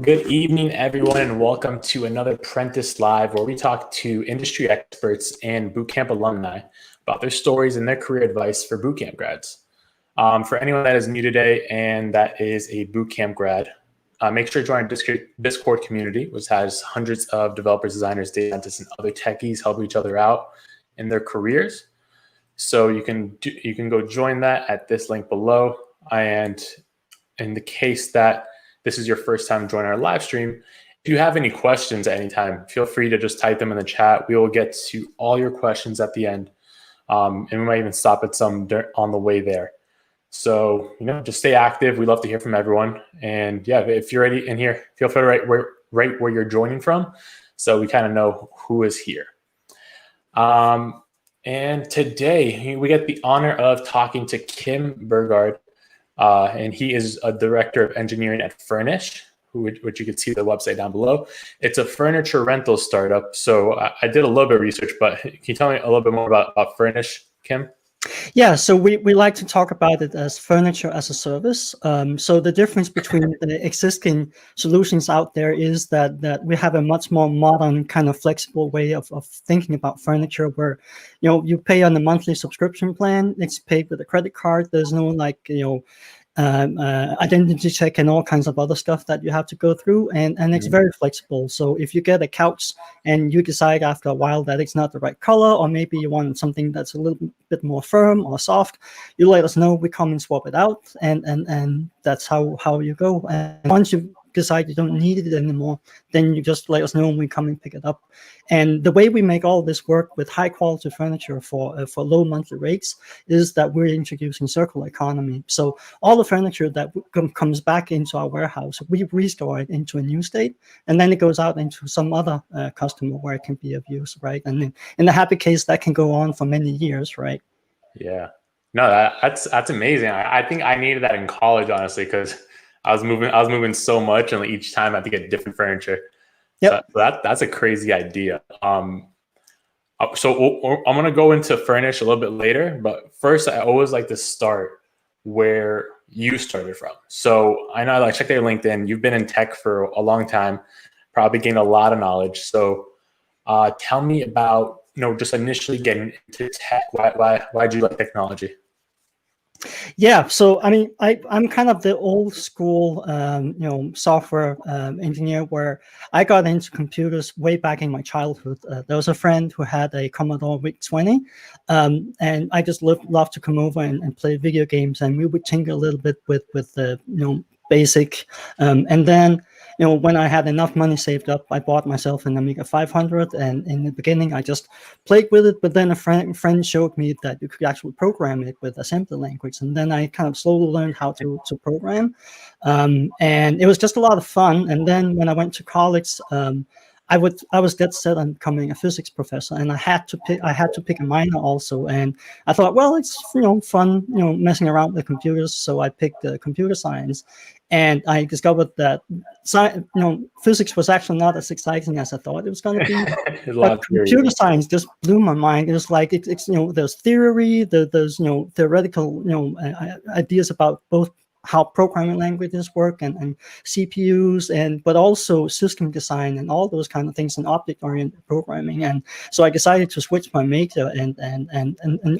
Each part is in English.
Good evening, everyone, and welcome to another Apprentice Live, where we talk to industry experts and bootcamp alumni about their stories and their career advice for bootcamp grads. For anyone that is new today and that is a bootcamp grad, make sure to join our Discord community, which has hundreds of developers, designers, data scientists, and other techies help each other out in their careers. So you can go join that at this link below. And in the case that this is your first time joining our live stream, if you have any questions at any time, feel free to just type them in the chat. We will get to all your questions at the end. And we might even stop at some on the way there. So, just stay active. We love to hear from everyone. And yeah, if you're already in here, feel free to write where you're joining from, so we kind of know who is here. And today we get the honor of talking to Kim Burgaard. And he is a director of engineering at Fernish, which you can see the website down below. It's a furniture rental startup. So I did a little bit of research, but can you tell me a little bit more about Fernish, Kim? Yeah, so we like to talk about it as furniture as a service. So the difference between the existing solutions out there is that we have a much more modern, kind of flexible way of thinking about furniture, where you pay on a monthly subscription plan. It's paid with a credit card. There's no identity check and all kinds of other stuff that you have to go through, and it's very flexible. So if you get a couch and you decide after a while that it's not the right color, or maybe you want something that's a little bit more firm or soft, you let us know. We come and swap it out, and that's how you go. And once you decide you don't need it anymore, then you just let us know and we come and pick it up. And the way we make all this work with high quality furniture for low monthly rates is that we're introducing circular economy. So all the furniture that comes back into our warehouse, we restore it into a new state, and then it goes out into some other customer where it can be of use, right? And in the happy case, that can go on for many years, right? Yeah, no, that's amazing. I think I needed that in college, honestly, because I was moving so much, and each time I had to get different furniture. Yep. So that's a crazy idea. So I'm gonna go into Fernish a little bit later, but first I always like to start where you started from. So I know I checked your LinkedIn. You've been in tech for a long time, probably gained a lot of knowledge. So tell me about just initially getting into tech. Why'd you like technology? Yeah, so I mean, I'm kind of the old school, software engineer, where I got into computers way back in my childhood. There was a friend who had a Commodore VIC-20, and I just loved to come over and play video games, and we would tinker a little bit with the basic, and then when I had enough money saved up, I bought myself an Amiga 500, and in the beginning I just played with it, but then a friend showed me that you could actually program it with assembly language, and then I kind of slowly learned how to program, and it was just a lot of fun. And then when I went to college, I was dead set on becoming a physics professor, and I had to pick a minor also. And I thought, well, it's fun messing around with computers, so I picked computer science. And I discovered that physics was actually not as exciting as I thought it was going to be. But computer science just blew my mind. It was like it's there's theory, there's theoretical ideas about both how programming languages work and CPUs, but also system design and all those kind of things, and object-oriented programming. And so I decided to switch my major, and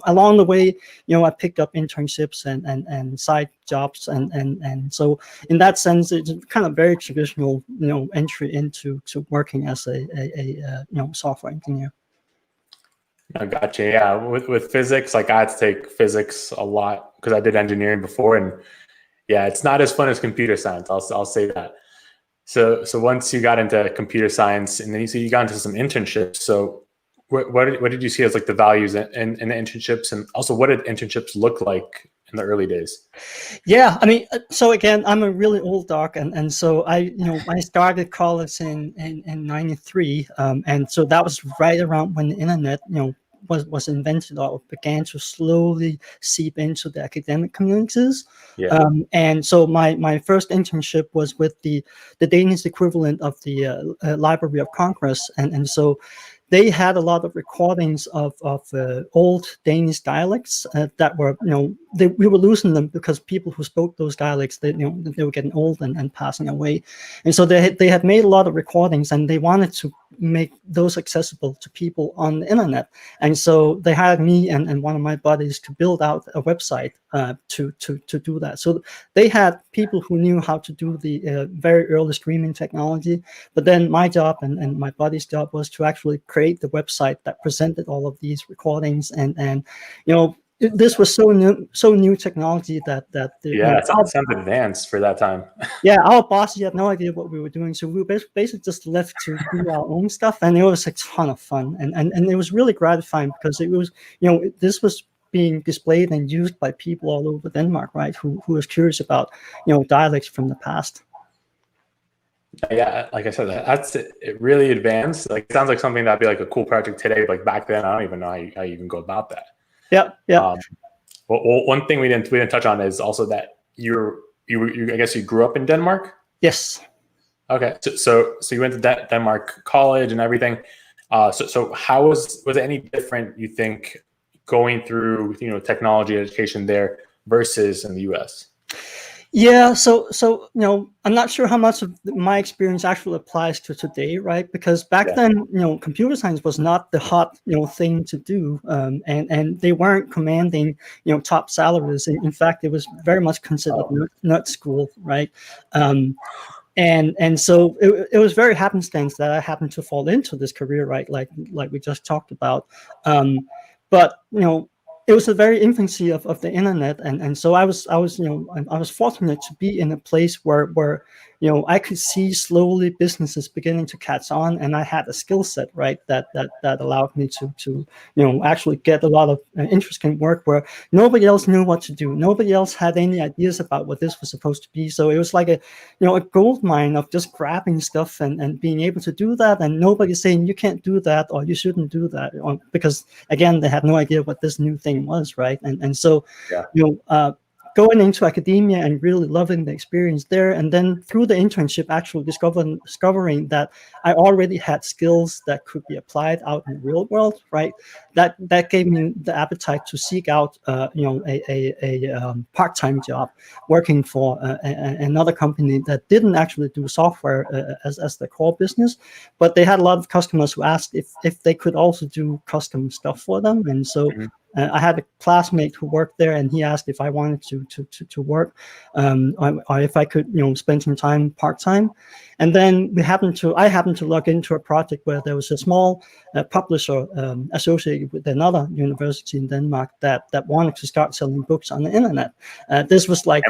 along the way, I picked up internships and side jobs, and so in that sense, it's kind of very traditional, entry into working as a software engineer. I gotcha. Yeah, with physics, I had to take physics a lot because I did engineering before, and yeah, it's not as fun as computer science. I'll say that. So once you got into computer science, and then you got into some internships. So what did you see as the values in the internships, and also what did internships look like in the early days? Yeah, I mean, so again, I'm a really old dog, and so I started college in '93, and so that was right around when the internet was invented or began to slowly seep into the academic communities. Yeah. And so my first internship was with the Danish equivalent of the Library of Congress, and so they had a lot of recordings of old Danish dialects that were, we were losing them because people who spoke those dialects, they were getting old and passing away. And so they had made a lot of recordings, and they wanted to make those accessible to people on the internet. And so they hired me and one of my buddies to build out a website to do that. So they had people who knew how to do the very early streaming technology, but then my job and my buddy's job was to actually create the website that presented all of these recordings. And this was so new technology that it sounds advanced for that time. Yeah, our boss, he had no idea what we were doing, so we were basically just left to do our own stuff, and it was a ton of fun, and it was really gratifying because it was, this was being displayed and used by people all over Denmark, right, who was curious about, dialects from the past. Yeah, like I said, that's it really advanced. Like, it sounds like something that'd be like a cool project today. Like back then, I don't even know how you even go about that. Yeah. Well, one thing we didn't touch on is also that you I guess you grew up in Denmark. Yes. Okay, so you went to Denmark college and everything. So how was it any different, you think, going through technology education there versus in the U.S.? Yeah, so I'm not sure how much of my experience actually applies to today, right? Because back then, computer science was not the hot thing to do, and they weren't commanding top salaries. In fact, it was very much considered nut school, right? And so it was very happenstance that I happened to fall into this career, right? Like we just talked about, but it was the very infancy of the internet, and so I was fortunate to be in a place where I could see slowly businesses beginning to catch on, and I had a skill set, right, that allowed me to actually get a lot of interesting work where nobody else knew what to do. Nobody else had any ideas about what this was supposed to be. So it was like a gold mine of just grabbing stuff and being able to do that, and nobody saying you can't do that or you shouldn't do that, because again, they had no idea what this new thing was, right? And so going into academia and really loving the experience there, and then through the internship actually discovering that I already had skills that could be applied out in the real world, right? That gave me the appetite to seek out a part-time job working for another company that didn't actually do software as the core business, but they had a lot of customers who asked if they could also do custom stuff for them. And so I had a classmate who worked there, and he asked if I wanted to work, or if I could, spend some time part-time. And then I happened to log into a project where there was a small publisher associated with another university in Denmark that wanted to start selling books on the internet. This was like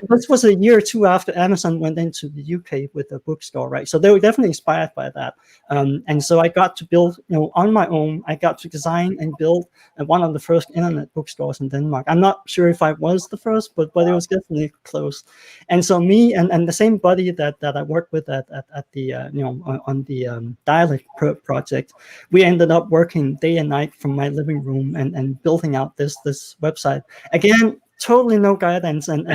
this was a year or two after Amazon went into the UK with a bookstore, right? So they were definitely inspired by that. And so I got to build, on my own, I got to design and build one of the first internet bookstores in Denmark. I'm not sure if I was the first, but it was definitely close. And so me and the same buddy that I worked with at the on the dialect project, we ended up working day and night from my living room and building out this website. Again, totally no guidance, and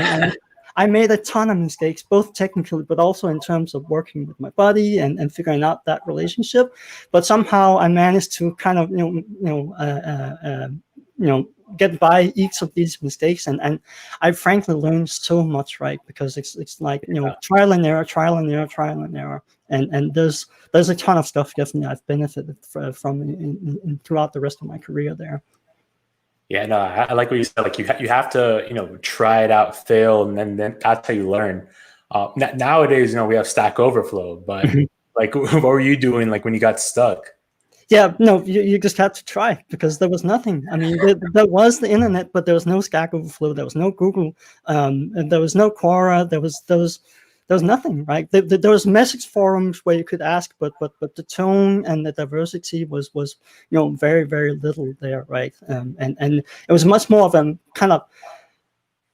I made a ton of mistakes, both technically, but also in terms of working with my buddy and figuring out that relationship. But somehow I managed to kind of, get by each of these mistakes, and I frankly learned so much, right? Because it's like trial and error, and there's a ton of stuff definitely I've benefited from in throughout the rest of my career there. Yeah, no, I like what you said. Like you have to try it out, fail, and then that's how you learn. Nowadays, we have Stack Overflow, but like, what were you doing like when you got stuck? Yeah, no, you just had to try, because there was nothing. I mean, there was the internet, but there was no Stack Overflow, there was no Google, and there was no Quora, there was nothing, right? There was message forums where you could ask, but the tone and the diversity was very, very little there, right? And it was much more of a kind of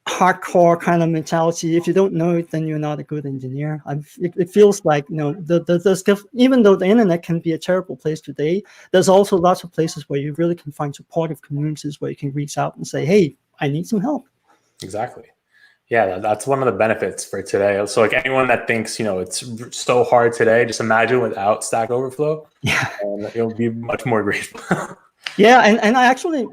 hardcore kind of mentality. If you don't know it, then you're not a good engineer. It feels like the stuff, even though the internet can be a terrible place today, there's also lots of places where you really can find supportive communities where you can reach out and say, hey, I need some help. Exactly. Yeah, that's one of the benefits for today. So like anyone that thinks, it's so hard today, just imagine without Stack Overflow, Yeah. and you'll be much more grateful. Yeah, and I actually,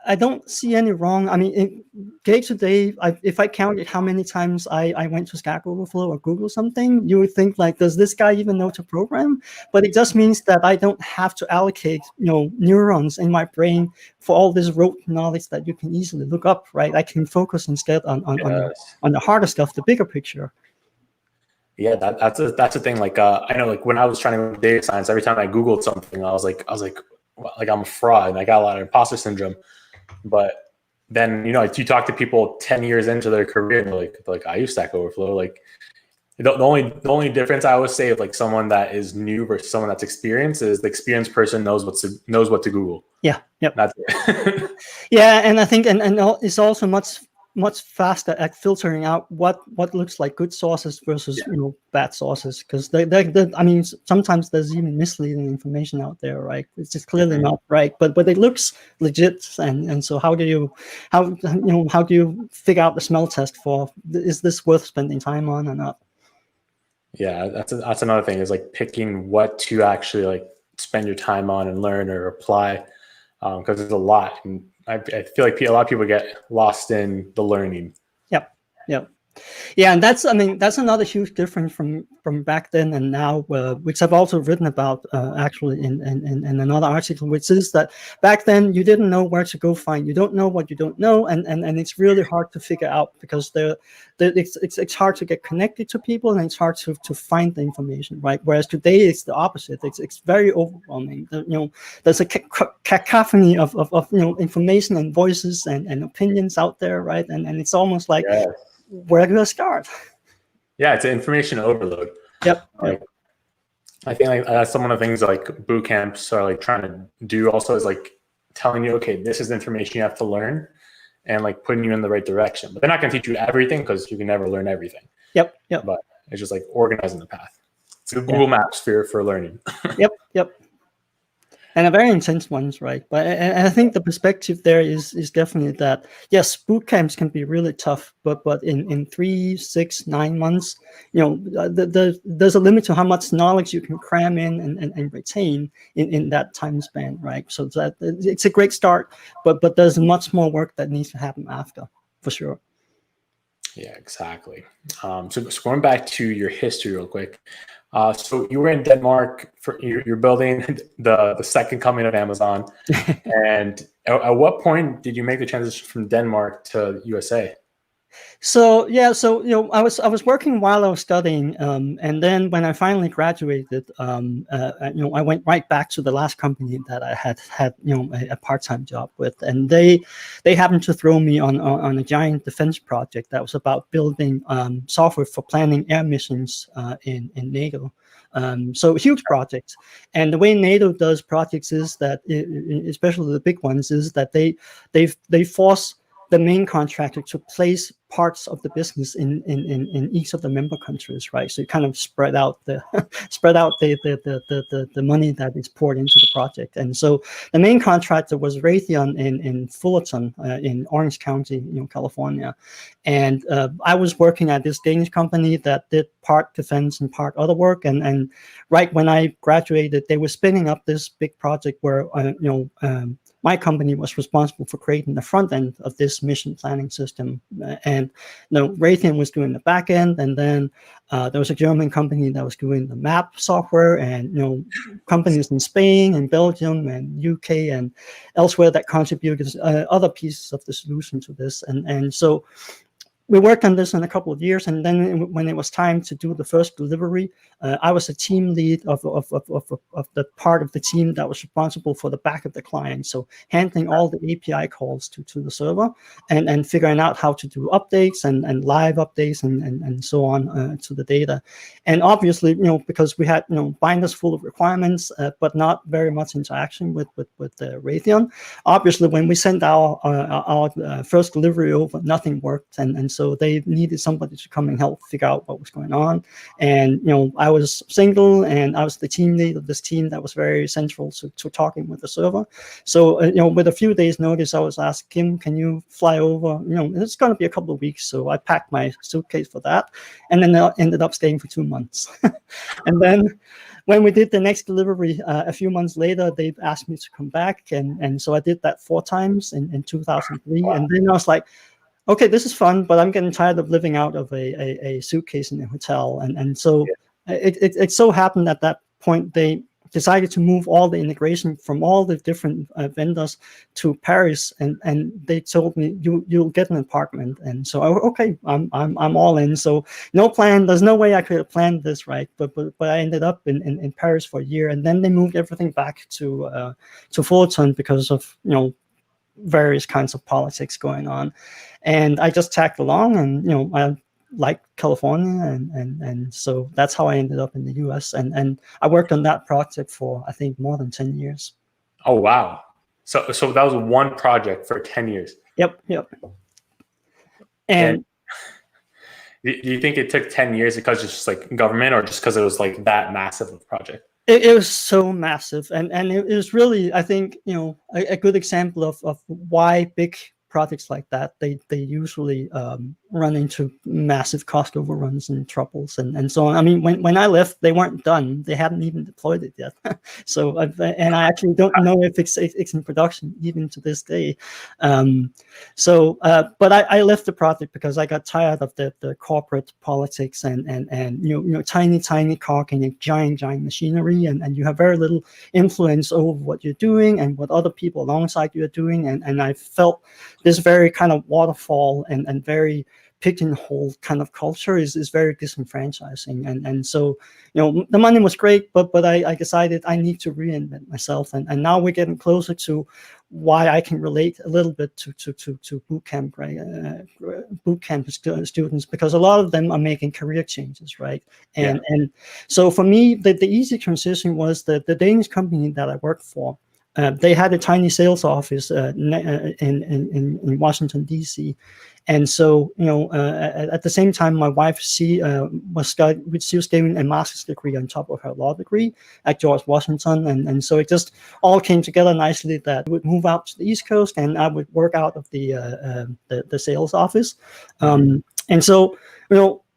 I don't see any wrong. I mean, day to day, if I counted how many times I went to Stack Overflow or Google something, you would think like, does this guy even know to program? But it just means that I don't have to allocate, neurons in my brain for all this rote knowledge that you can easily look up, right? I can focus instead on Yes. on the harder stuff, the bigger picture. Yeah, that's a thing. Like I know, like when I was trying to go data science, every time I Googled something, I was like, well, like I'm a fraud, and I got a lot of imposter syndrome. But then you talk to people 10 years into their career, and they're like I use Stack Overflow. Like the only difference I always say of like someone that is new versus someone that's experienced is the experienced person knows what to Google. Yeah. Yep. That's it. Yeah, and I think and it's also much faster at filtering out what looks like good sources versus bad sources, because they I mean, sometimes there's even misleading information out there, right? It's just clearly not right, but it looks legit, and so how do you figure out the smell test for, is this worth spending time on or not? Yeah, that's another thing, is like picking what to actually like spend your time on and learn or apply, because there's a lot. And I feel like a lot of people get lost in the learning. Yep. Yeah, and that's another huge difference from back then and now, which I've also written about actually in another article, which is that back then you didn't know where to go find. You don't know what you don't know, and it's really hard to figure out, because it's hard to get connected to people, and it's hard to find the information, right? Whereas today it's the opposite. It's very overwhelming. There's a cacophony of information and voices and opinions out there, right? And it's almost like, Yes. Where do I start? Yeah, it's an information overload. Yep. Like, I think like that's some of the things like boot camps are like trying to do also, is like telling you, okay, this is the information you have to learn, and like putting you in the right direction. But they're not going to teach you everything, because you can never learn everything. Yep. But it's just like organizing the path. It's a Google Maps for learning. Yep. And a very intense ones, right? But and I think the perspective there is definitely that, yes, boot camps can be really tough, but in 3, 6, 9 months, there's a limit to how much knowledge you can cram in and retain in that time span, right? So that it's a great start, but there's much more work that needs to happen after, for sure. Yeah, exactly. So going back to your history real quick. So you were in Denmark you're building the second coming of Amazon. And at what point did you make the transition from Denmark to USA? So I was working while I was studying, and then when I finally graduated, I went right back to the last company that I had a part-time job with, and they happened to throw me on a giant defense project that was about building software for planning air missions in NATO. So huge projects, and the way NATO does projects is that, especially the big ones, is that they force the main contractor to place parts of the business in each of the member countries, right? So you kind of spread out the money that is poured into the project. And so the main contractor was Raytheon in Fullerton, in Orange County, California. And I was working at this Danish company that did part defense and part other work. And right when I graduated, they were spinning up this big project where my company was responsible for creating the front end of this mission planning system, and Raytheon was doing the back end, and then there was a German company that was doing the map software, and companies in Spain and Belgium and UK and elsewhere that contributed other pieces of the solution to this, and so we worked on this in a couple of years, and then when it was time to do the first delivery, I was a team lead of the part of the team that was responsible for the back of the client, so handling all the API calls to the server, and figuring out how to do updates and live updates and so on to the data. And obviously, because we had binders full of requirements, but not very much interaction with Raytheon. Obviously, when we sent our first delivery over, nothing worked, and so they needed somebody to come and help figure out what was going on. And I was single, and I was the team lead of this team that was very central to talking with the server. So with a few days notice, I was asked, Kim, can you fly over? It's going to be a couple of weeks, so I packed my suitcase for that, and then I ended up staying for 2 months. And then when we did the next delivery a few months later, they asked me to come back, and so I did that 4 times in 2003. Wow. And then I was like, okay, this is fun, but I'm getting tired of living out of a suitcase in a hotel. And so it so happened at that point they decided to move all the integration from all the different vendors to Paris, and they told me you'll get an apartment. And so okay, I'm all in. So no plan. There's no way I could have planned this, right? But I ended up in Paris for a year, and then they moved everything back to Fullerton because of various kinds of politics going on. And I just tagged along, and I like California, and so that's how I ended up in the US, and I worked on that project for I think more than 10 years. Oh wow. So that was one project for 10 years. Yep. And do you think it took 10 years because it's just like government, or just because it was like that massive of a project? It was so massive, and it was really, I think, a good example of why big projects like that, they usually run into massive cost overruns and troubles and so on. I mean, when I left, they weren't done. They hadn't even deployed it yet. So, and I actually don't know if it's in production even to this day. But I left the project because I got tired of the corporate politics and tiny cog in a giant machinery, and you have very little influence over what you're doing and what other people alongside you are doing. And I felt this very kind of waterfall and very pigeonhole kind of culture is very disenfranchising. And so, the money was great, but I decided I need to reinvent myself. And now we're getting closer to why I can relate a little bit to bootcamp, right? Bootcamp students, because a lot of them are making career changes, right? And so for me, the easy transition was the Danish company that I worked for. They had a tiny sales office in Washington, D.C. And so, at the same time, my wife, she was getting a master's degree on top of her law degree at George Washington. And so it just all came together nicely that we would move out to the East Coast, and I would work out of the sales office. And so,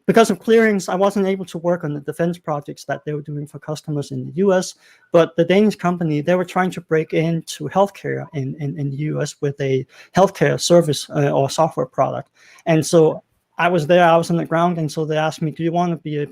because of clearings, I wasn't able to work on the defense projects that they were doing for customers in the US. But the Danish company, they were trying to break into healthcare in the US with a healthcare service or software product. And so I was there, I was on the ground, and so they asked me, do you want to be a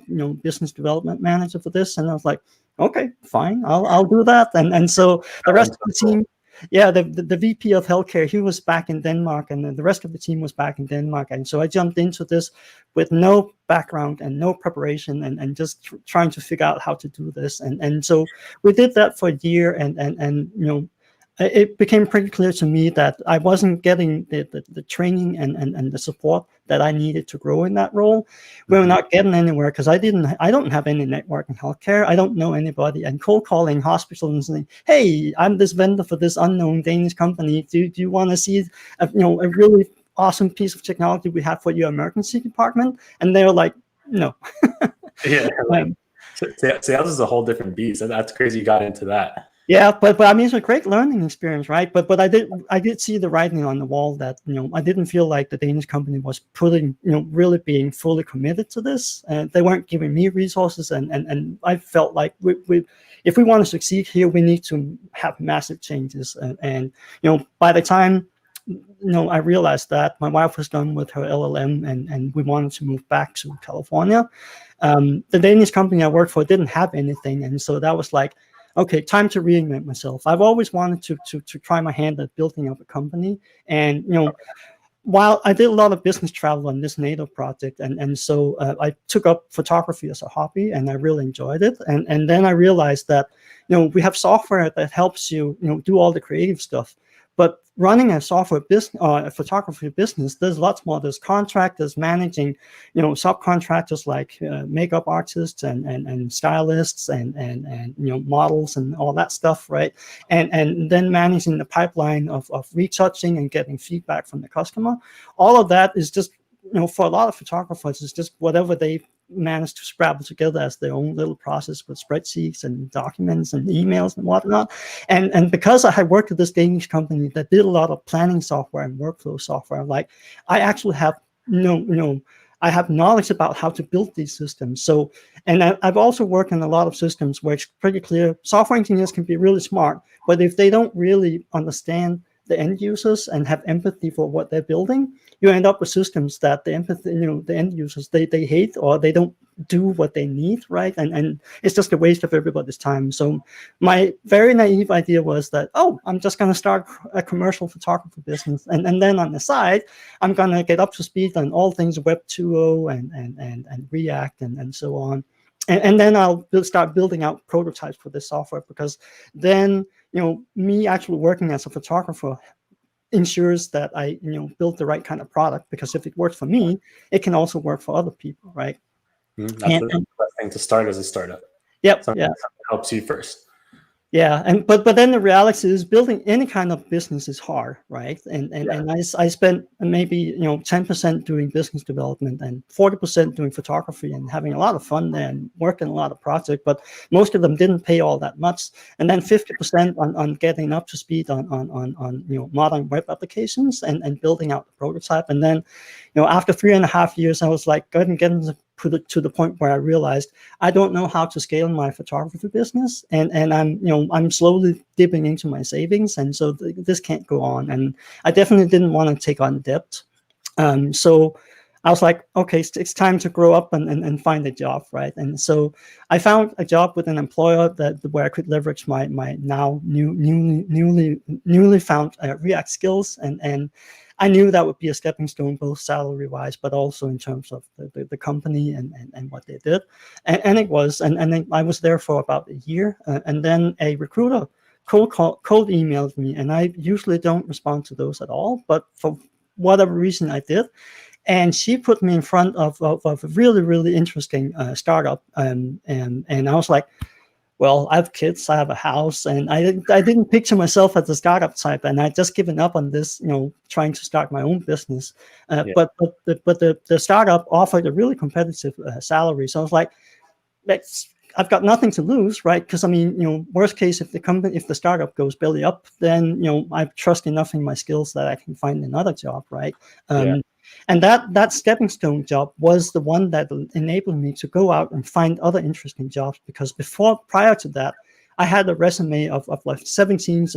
business development manager for this? And I was like, okay, fine, I'll do that. And so the rest of the team, the VP of healthcare, he was back in Denmark, and then the rest of the team was back in Denmark. And so I jumped into this with no background and no preparation, and just trying to figure out how to do this. And so we did that for a year, and it became pretty clear to me that I wasn't getting the training and the support that I needed to grow in that role. We were not getting anywhere because I don't have any network in healthcare. I don't know anybody. And cold calling hospitals and saying, hey, I'm this vendor for this unknown Danish company. Do you want to see a really awesome piece of technology we have for your emergency department? And they're like, no. Sales is a whole different beast. That's crazy you got into that. Yeah, but I mean, it's a great learning experience, right? But I did see the writing on the wall that I didn't feel like the Danish company was putting really being fully committed to this, and they weren't giving me resources, and I felt like we if we want to succeed here, we need to have massive changes, and by the time I realized that my wife was done with her LLM, and we wanted to move back to California. The Danish company I worked for didn't have anything, and so that was like, okay, time to reinvent myself. I've always wanted to try my hand at building up a company. And, while I did a lot of business travel on this NATO project, and so I took up photography as a hobby, and I really enjoyed it. And then I realized that, we have software that helps you, do all the creative stuff. But running a software business or a photography business, there's lots more. There's contractors managing, subcontractors like makeup artists and stylists and models and all that stuff, right? And then managing the pipeline of retouching and getting feedback from the customer. All of that is just for a lot of photographers, it's just whatever they managed to scrabble together as their own little process with spreadsheets and documents and emails and whatnot. And because I had worked at this Danish company that did a lot of planning software and workflow software, like I actually have I have knowledge about how to build these systems. So, and I've also worked in a lot of systems where it's pretty clear software engineers can be really smart, but if they don't really understand the end users and have empathy for what they're building, you end up with systems that the end users, they hate, or they don't do what they need, right? And it's just a waste of everybody's time. So my very naive idea was that, I'm just going to start a commercial photography business. And then on the side, I'm going to get up to speed on all things Web 2.0 and React and so on. And then I'll start building out prototypes for this software, because then, me actually working as a photographer ensures that I, build the right kind of product, because if it works for me, it can also work for other people, right? That's the best thing to start as a startup. Yep. Something that helps you first. Yeah, but then the reality is building any kind of business is hard, right? And I spent maybe 10% doing business development and 40% doing photography and having a lot of fun there and working a lot of projects, but most of them didn't pay all that much. And then 50% on getting up to speed on modern web applications and building out the prototype. And then after 3.5 years, I was like getting to the point where I realized I don't know how to scale my photography business, and I'm slowly dipping into my savings, and so this can't go on. And I definitely didn't want to take on debt. So I was like, okay, it's time to grow up and find a job, right? And so I found a job with an employer where I could leverage my now newly found React skills, and I knew that would be a stepping stone, both salary-wise, but also in terms of the company and what they did. And it was, and then I was there for about a year, and then a recruiter cold emailed me, and I usually don't respond to those at all, but for whatever reason I did. And she put me in front of a really, really interesting startup, and I was like, well, I have kids, I have a house, and I didn't picture myself as a startup type, and I just given up on this, trying to start my own business. But the startup offered a really competitive salary, so I was like, I've got nothing to lose, right? Because I mean, worst case, if the startup goes belly up, then I trust enough in my skills that I can find another job, right? And that stepping stone job was the one that enabled me to go out and find other interesting jobs, because prior to that, I had a resume of like 17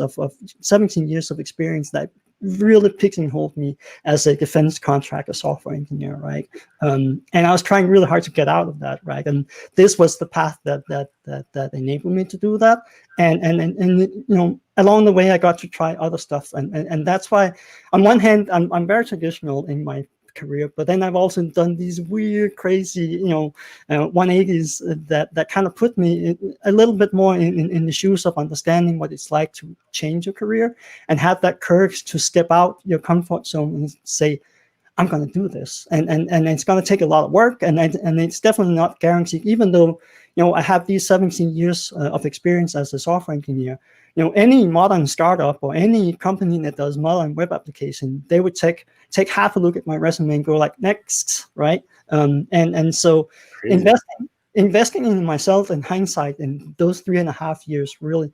years of experience that really pigeonholed me as a defense contractor software engineer, right? And I was trying really hard to get out of that, right? And this was the path that enabled me to do that. And along the way, I got to try other stuff, and that's why, on one hand, I'm very traditional in my career, but then I've also done these weird, crazy, 180s that kind of put me a little bit more in the shoes of understanding what it's like to change your career and have that courage to step out your comfort zone and say, I'm going to do this, and it's going to take a lot of work, and it's definitely not guaranteed. Even though I have these 17 years of experience as a software engineer, any modern startup or any company that does modern web application, they would take half a look at my resume and go like, next, right? And so investing in myself in hindsight in those 3.5 years really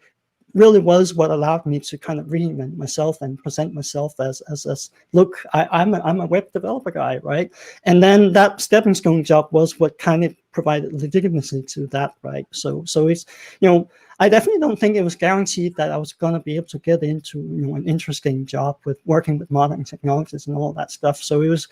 was what allowed me to kind of reinvent myself and present myself as look, I'm a web developer guy, right? And then that stepping stone job was what kind of provided legitimacy to that, right? So it's, I definitely don't think it was guaranteed that I was going to be able to get into an interesting job with working with modern technologies and all that stuff. So it was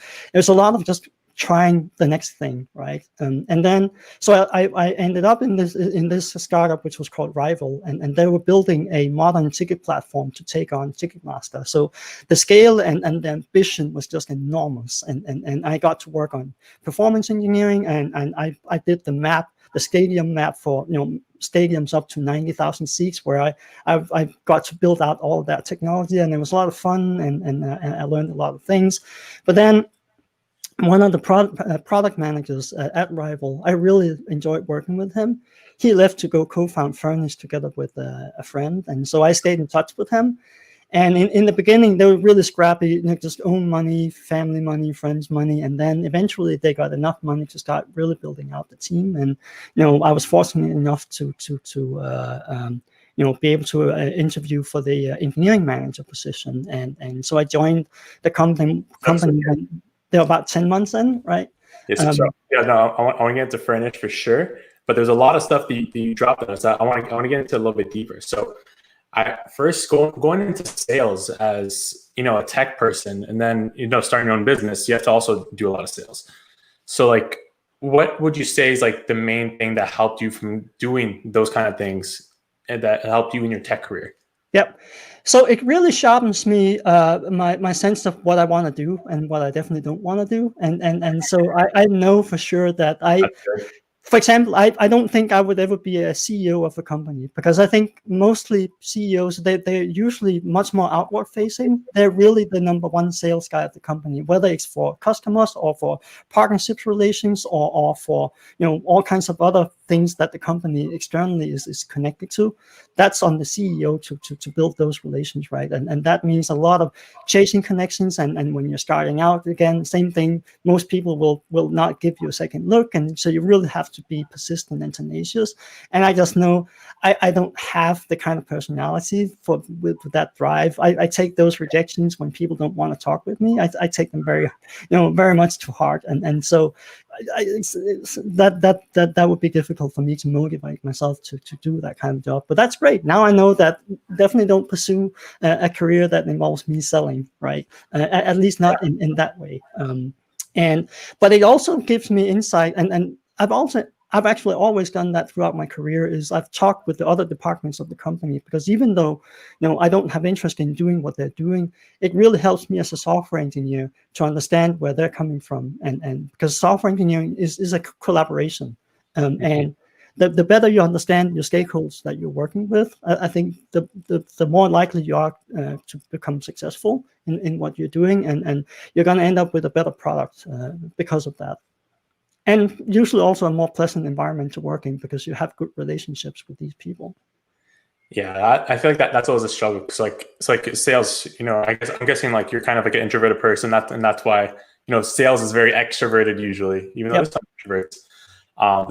a lot of just trying the next thing, right? And then so I ended up in this startup which was called Rival, and they were building a modern ticket platform to take on Ticketmaster. So the scale and the ambition was just enormous, and I got to work on performance engineering, and I did the stadium map for stadiums up to 90,000 seats, where I got to build out all of that technology, and it was a lot of fun, and I learned a lot of things. But then one of the product managers at Rival, I really enjoyed working with him. He left to go co-found Fernish together with a friend, and so I stayed in touch with him. And in the beginning, they were really scrappy, just own money, family money, friends money. And then eventually they got enough money to start really building out the team. And, I was fortunate enough to be able to interview for the engineering manager position. And so I joined the company when they were about 10 months in, right? Yes, I want to get into Fernish for sure. But there's a lot of stuff that you dropped on us. I want to get into a little bit deeper. So I first going into sales as, a tech person, and then, starting your own business, you have to also do a lot of sales. So like, what would you say is like the main thing that helped you from doing those kind of things and that helped you in your tech career? Yep. So it really sharpens me, my sense of what I want to do and what I definitely don't want to do. And so I know for sure that for example, I don't think I would ever be a CEO of a company, because I think mostly CEOs, they're usually much more outward facing. They're really the number one sales guy of the company, whether it's for customers or for partnerships relations or for, all kinds of other things that the company externally is connected to. That's on the CEO to build those relations, right? And that means a lot of chasing connections. And when you're starting out, again, same thing. Most people will not give you a second look. And so you really have to be persistent and tenacious. And I just know I don't have the kind of personality with that drive. I take those rejections when people don't want to talk with me. I take them very much to heart. And so that would be difficult for me to motivate myself to do that kind of job. But that's great. Now I know that definitely don't pursue a career that involves me selling, right? At least not in that way. But it also gives me insight, and I've actually always done that throughout my career. Is I've talked with the other departments of the company, because even though I don't have interest in doing what they're doing, it really helps me as a software engineer to understand where they're coming from, and because software engineering is a collaboration, and the better you understand your stakeholders that you're working with, I think the more likely you are to become successful in what you're doing, and you're going to end up with a better product because of that. And usually also a more pleasant environment to work in, because you have good relationships with these people. Yeah, I feel like that's always a struggle. It's like sales, I'm guessing like you're kind of like an introverted person, and that's why, sales is very extroverted usually, even though there's some introverts.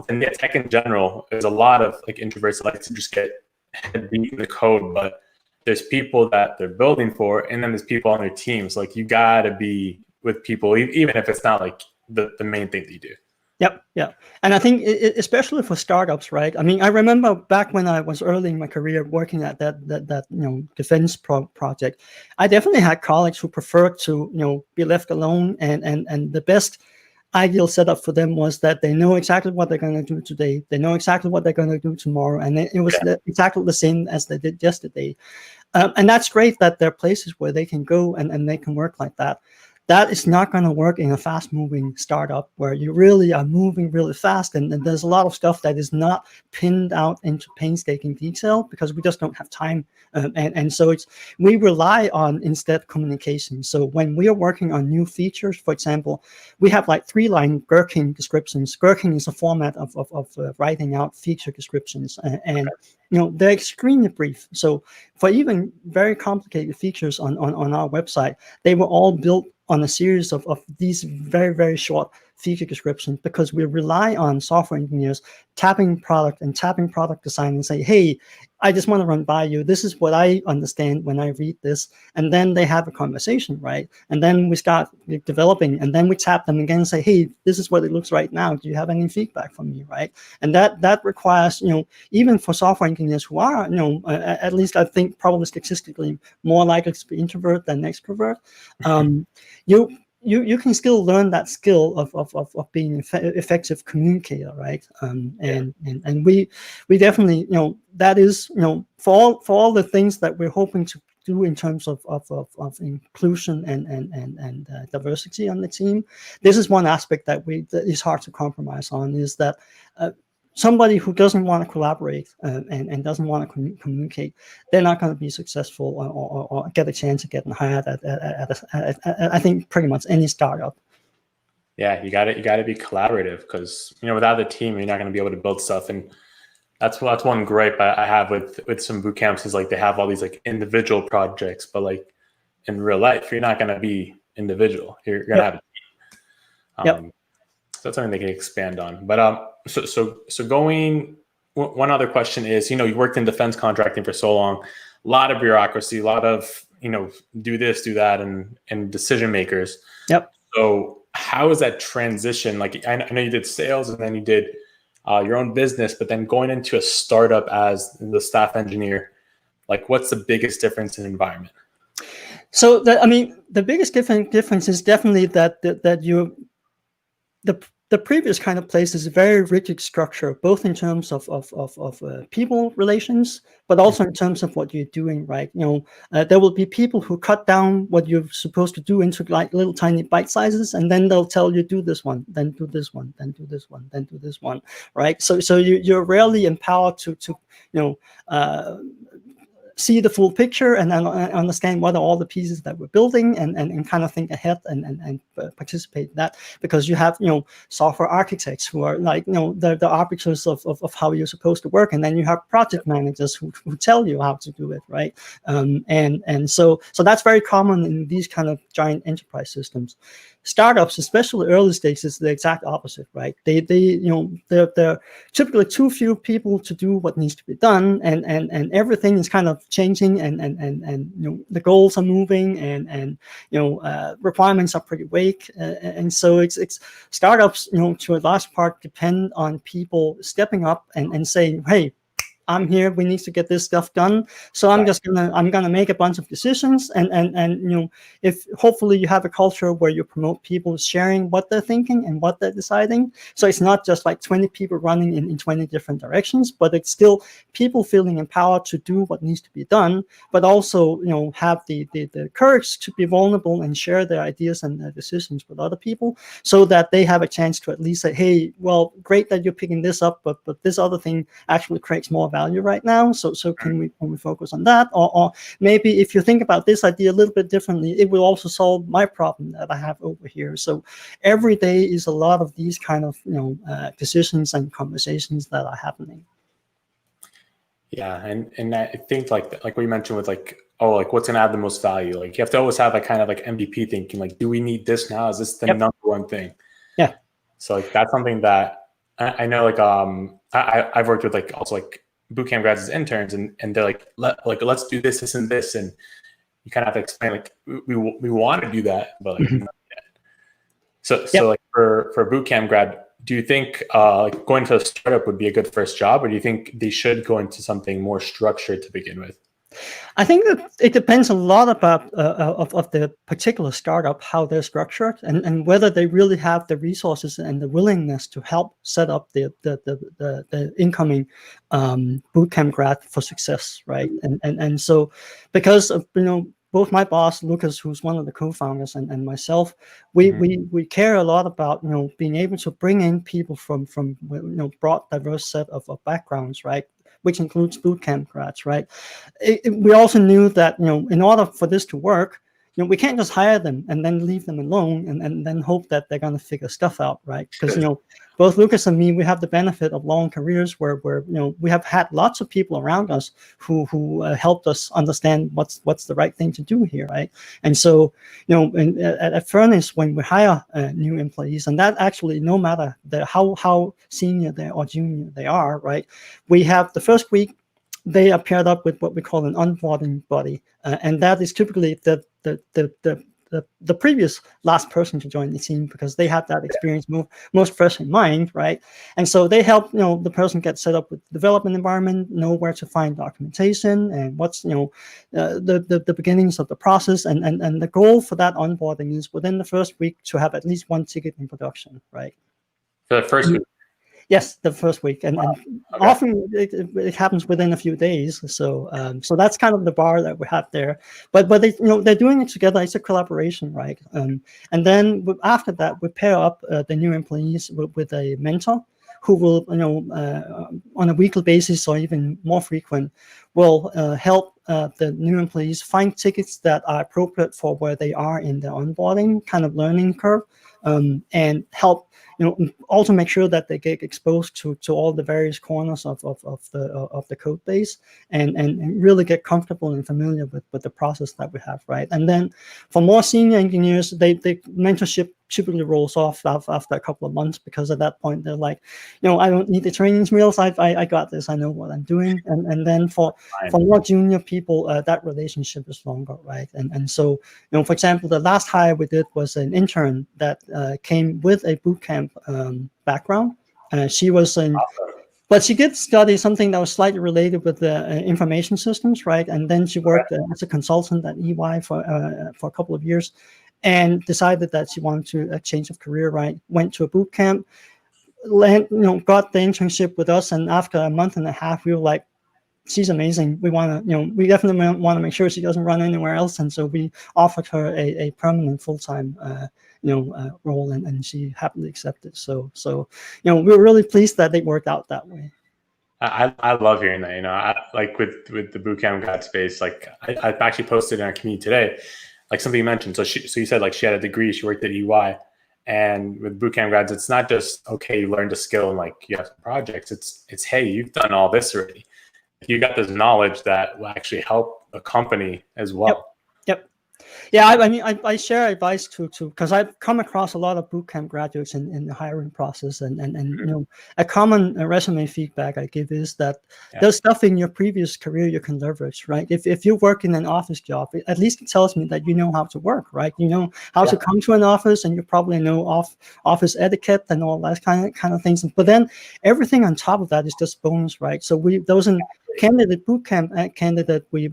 And yeah, tech in general, there's a lot of like introverts that like to just get head deep in the code, but there's people that they're building for, and then there's people on their teams. Like you gotta be with people, even if it's not like the main thing that you do. Yep. And I think especially for startups, right? I mean, I remember back when I was early in my career working at that defense project, I definitely had colleagues who preferred to be left alone, and the best ideal setup for them was that they know exactly what they're going to do today, they know exactly what they're going to do tomorrow, and it was exactly the same as they did yesterday. And that's great that there are places where they can go and they can work like that. That is not going to work in a fast-moving startup where you really are moving really fast, and there's a lot of stuff that is not pinned out into painstaking detail because we just don't have time. And so we rely on instead communication. So when we are working on new features, for example, we have like 3-line gherkin descriptions. Gherkin is a format of writing out feature descriptions, and they're extremely brief. So for even very complicated features on our website, they were all built on a series of these very, very short feature descriptions, because we rely on software engineers tapping product design and say, hey, I just want to run by you. This is what I understand when I read this. And then they have a conversation, right? And then we start developing, and then we tap them again and say, hey, this is what it looks right now. Do you have any feedback from me, right? And that requires, even for software engineers who are, at least I think probably statistically more likely to be introvert than extrovert, you can still learn that skill of being an effective communicator, right? And we definitely, that is, for all the things that we're hoping to do in terms of inclusion and diversity on the team, this is one aspect that is hard to compromise on, is that somebody who doesn't want to collaborate and doesn't want to communicate, they're not going to be successful or get a chance of getting hired at I think pretty much any startup. Yeah, you got to be collaborative, because without the team, you're not going to be able to build stuff. And That's one gripe I have with some boot camps is like they have all these like individual projects, but like in real life, you're not gonna be individual. You're gonna have a team. Yep. So that's something they can expand on. But so going. One other question is, you worked in defense contracting for so long, a lot of bureaucracy, a lot of do this, do that, and decision makers. Yep. So how is that transition? Like I know you did sales and then you did your own business, but then going into a startup as the staff engineer, like what's the biggest difference in environment? So the biggest difference is definitely that the previous kind of place is a very rigid structure, both in terms of people relations, but also in terms of what you're doing, right? There will be people who cut down what you're supposed to do into like little tiny bite sizes, and then they'll tell you do this one, then do this one, then do this one, then do this one, right? So you're rarely empowered to see the full picture and understand what are all the pieces that we're building and kind of think ahead and participate in that, because you have software architects who are like the arbiters of how you're supposed to work, and then you have project managers who tell you how to do it, right? And so that's very common in these kind of giant enterprise systems. Startups, especially early stages, is the exact opposite, right? They're typically too few people to do what needs to be done, and everything is kind of changing, and the goals are moving, and requirements are pretty vague, and so it's startups to a large part depend on people stepping up and saying, hey, I'm here, we need to get this stuff done, so I'm gonna make a bunch of decisions, and if hopefully you have a culture where you promote people sharing what they're thinking and what they're deciding, so it's not just like 20 people running in 20 different directions, but it's still people feeling empowered to do what needs to be done, but also have the courage to be vulnerable and share their ideas and their decisions with other people, so that they have a chance to at least say, hey, well, great that you're picking this up, but this other thing actually creates more value right now, so can we focus on that, or maybe if you think about this idea a little bit differently, it will also solve my problem that I have over here. So every day is a lot of these kind of decisions and conversations that are happening. Yeah, and I think like what you mentioned with like what's gonna add the most value, like you have to always have like kind of like MVP thinking, like do we need this now, is this the number one thing? Yeah, so like that's something that I know, like I've worked with like also like bootcamp grads as interns, and they're like let's do this and this, and you kind of have to explain like we want to do that, but like not yet. So like for a bootcamp grad, do you think like going to a startup would be a good first job, or do you think they should go into something more structured to begin with? I think that it depends a lot about of the particular startup, how they're structured, and whether they really have the resources and the willingness to help set up the incoming bootcamp grad for success, right? And so because of both my boss Lucas, who's one of the co-founders, and myself, we care a lot about being able to bring in people from broad, diverse set of backgrounds, right? Which includes bootcamp grads, right? We also knew that in order for this to work, we can't just hire them and then leave them alone and then hope that they're going to figure stuff out, right? Because both Lucas and me, we have the benefit of long careers where we have had lots of people around us who helped us understand what's the right thing to do here, right? And so at Fernish, when we hire new employees, and that actually no matter how senior they or junior they are, right? We have the first week they are paired up with what we call an onboarding buddy, and that is typically the previous last person to join the team, because they had that experience most fresh in mind, right? And so they help the person get set up with the development environment, know where to find documentation, and what's the beginnings of the process, and the goal for that onboarding is within the first week to have at least one ticket in production, right? For the first week. Yes, the first week, and often it happens within a few days. So that's kind of the bar that we have there. But they they're doing it together. It's a collaboration, right? And then after that, we pair up the new employees with a mentor who will on a weekly basis or even more frequent will help the new employees find tickets that are appropriate for where they are in their onboarding kind of learning curve. and help, also make sure that they get exposed to all the various corners of the code base, and really get comfortable and familiar with the process that we have, right? And then for more senior engineers, they mentorship typically rolls off after a couple of months, because at that point they're like, I don't need the training wheels. I got this. I know what I'm doing. And then for more junior people, that relationship is longer, right? And so, for example, the last hire we did was an intern that came with a bootcamp background. She was in. But she did study something that was slightly related with the information systems, right? And then she worked as a consultant at EY for a couple of years, and decided that she wanted to change of career, right? Went to a boot camp, got the internship with us, and after a month and a half, we were like, she's amazing. We want to, we definitely want to make sure she doesn't run anywhere else, and so we offered her a permanent full-time role, and she happily accepted. So we're really pleased that it worked out that way. I love hearing that. Like with the bootcamp grad space, like I actually posted in our community today, like something you mentioned. So you said like she had a degree, she worked at EY, and with bootcamp grads, it's not just okay, you learned a skill and like you have some projects. It's hey, you've done all this already. You got this knowledge that will actually help a company as well. Yep. Yeah, I mean, I share advice to because I've come across a lot of bootcamp graduates in the hiring process, and a common resume feedback I give is that there's stuff in your previous career you can leverage, right? If you work in an office job, at least it tells me that you know how to work, right? You know how to come to an office, and you probably know office etiquette and all that kind of things. But then everything on top of that is just bonus, right? So there was a candidate bootcamp candidate we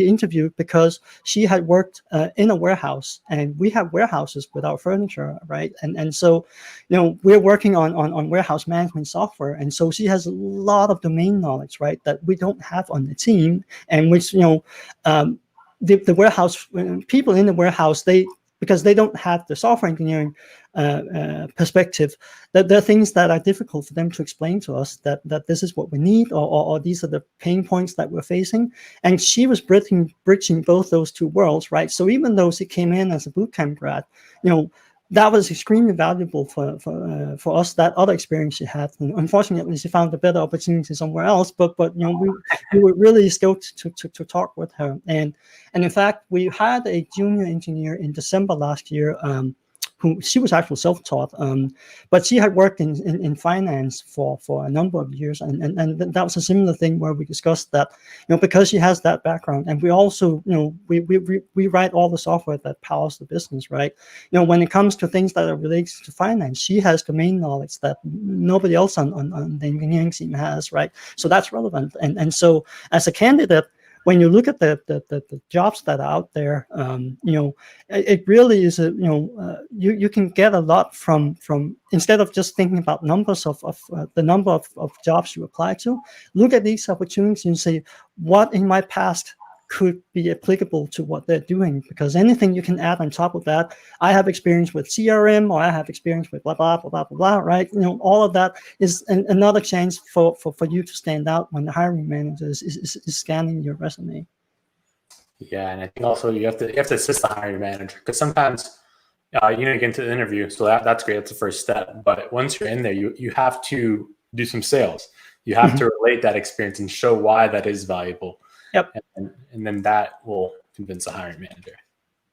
interviewed because she had worked in a warehouse, and we have warehouses with our furniture, right? And so we're working on warehouse management software, and so she has a lot of domain knowledge, right, that we don't have on the team, and which the warehouse people in the warehouse, because they don't have the software engineering perspective, that there are things that are difficult for them to explain to us, that this is what we need, or these are the pain points that we're facing. And she was bridging both those two worlds, right? So even though she came in as a bootcamp grad, that was extremely valuable for us, that other experience she had. And unfortunately, she found a better opportunity somewhere else. But we were really stoked to talk with her. And in fact, we had a junior engineer in December last year, who she was actually self-taught, but she had worked in finance for a number of years, and that was a similar thing where we discussed that, because she has that background, and we also, we write all the software that powers the business, right? When it comes to things that are related to finance, she has domain knowledge that nobody else on the engineering team has, right? So that's relevant, and so as a candidate, when you look at the jobs that are out there, it really is you can get a lot from instead of just thinking about numbers of the number of jobs you apply to. Look at these opportunities and say, what in my past could be applicable to what they're doing, because anything you can add on top of that. I have experience with CRM, or I have experience with blah blah blah blah blah, right? All of that is another chance for you to stand out when the hiring manager is scanning your resume. Yeah, and I think also you have to assist the hiring manager, because sometimes you get into the interview, so that's great, that's the first step. But once you're in there, you have to do some sales. You have to relate that experience and show why that is valuable. Yep. And then that will convince the hiring manager.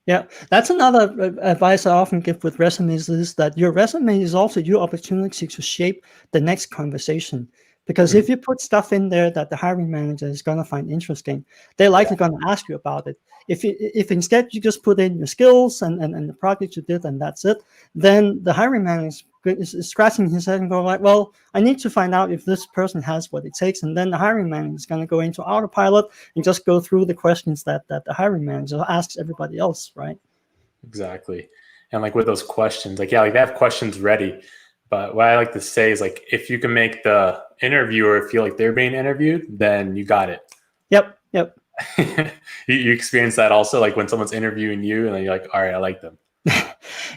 Yeah, that's another advice I often give with resumes, is that your resume is also your opportunity to shape the next conversation. Because if you put stuff in there that the hiring manager is going to find interesting, they're likely going to ask you about it. If instead you just put in your skills and the project you did and that's it, then the hiring manager is scratching his head and going like, well, I need to find out if this person has what it takes. And then the hiring manager is going to go into autopilot and just go through the questions that the hiring manager asks everybody else, right? Exactly. And like with those questions, like they have questions ready. But what I like to say is, like, if you can make the interviewer feel like they're being interviewed, then you got it. Yep. You experience that also, like when someone's interviewing you and then you're like, all right, I like them.